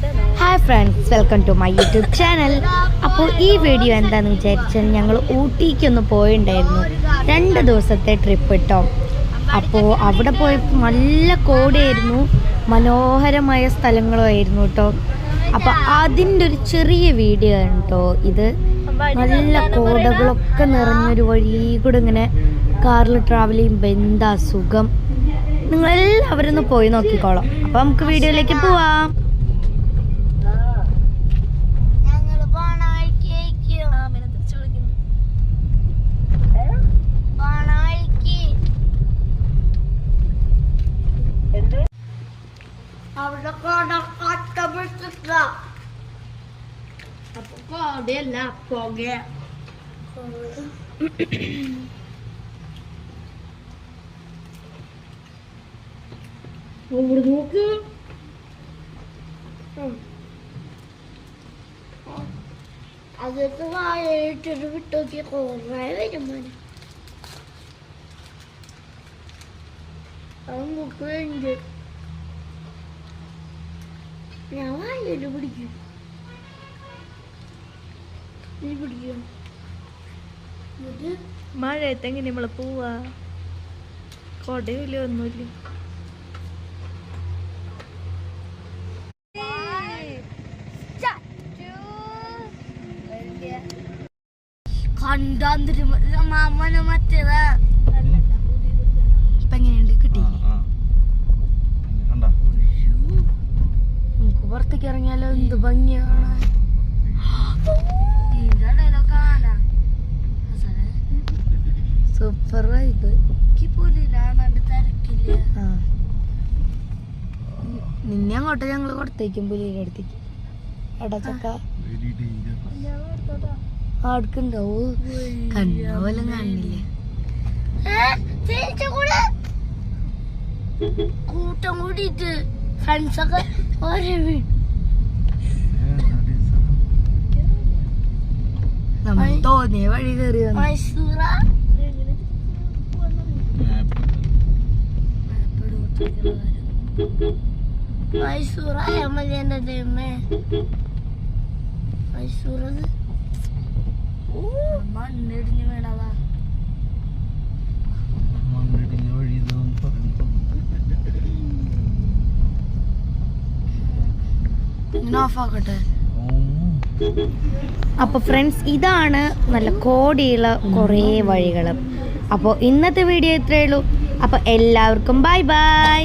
Hi friends, welcome to my YouTube channel. അപ്പോൾ ഈ video എന്താണെന്ന് വിചാരിച്ചാൽ ഞങ്ങൾ ഊട്ടിക്കൊന്ന് പോയിട്ടുണ്ടായിരുന്നു. 2 ദിവസത്തെ ട്രിപ്പ് കേട്ടോ. അപ്പോൾ അവിടെ പോയപ്പോൾ നല്ല കോടയായിരുന്നു, മനോഹരമായ സ്ഥലങ്ങളുമായിരുന്നു കേട്ടോ. അപ്പോൾ അതിൻ്റെ ഒരു ചെറിയ വീഡിയോ ആണ് കേട്ടോ ഇത്. നല്ല കോടകളൊക്കെ നിറഞ്ഞൊരു വഴി കൂടെ ഇങ്ങനെ കാറിൽ ട്രാവൽ ചെയ്യുമ്പോൾ എന്താ സുഖം. നിങ്ങളെല്ലാവരും ഒന്ന് പോയി നോക്കിക്കോളാം. അപ്പോൾ നമുക്ക് വീഡിയോയിലേക്ക് പോവാം. അവിടെയല്ല പോക നോക്ക്. അതൊക്കെ വായിട്ടൊരു വിട്ടോക്കി കുറേ വരുമാനം അത് നോക്ക് വേണ്ടി ഞാൻ വായില് പിടിക്കും. നീ പിടിക്കും. മഴയത്ത് എങ്ങനെ നമ്മള് പോവാ? കൊടയില്ല, ഒന്നുമില്ല. മാമനെ മറ്റേതാ ഇപ്പൊ എങ്ങനെയുണ്ട്? കിട്ടി. നമുക്ക് പുറത്തേക്ക് ഇറങ്ങിയാലോ? എന്ത് ഭംഗിയാണ്. Super vibe. നിന്നെ അങ്ങോട്ട് ഞങ്ങള് കൊടുത്തേക്കും പുലിയുടെ അടുത്തേക്ക്. അടച്ചക്ക ആടുക്കുണ്ടാവൂ. കണ്ണ പോലും കാണില്ലേ. കൂട്ടം കൂടിയിട്ട് ഫ്രണ്ട്സൊക്കെ തോന്നിയ വഴി കയറി മൈസൂറ. മൈസൂറായ മതി എന്റെ ദൈവമേ. മൈസൂറത് മണ്ണിടിഞ്ഞ് വീണതാ. ഓഫാക്കട്ടെ. അപ്പോൾ ഫ്രണ്ട്സ്, ഇതാണ് നല്ല കോടിയുള്ള കുറേ വഴികൾ. അപ്പോൾ ഇന്നത്തെ വീഡിയോ ഇത്രയേ ഉള്ളൂ. അപ്പോൾ എല്ലാവർക്കും ബൈ ബൈ.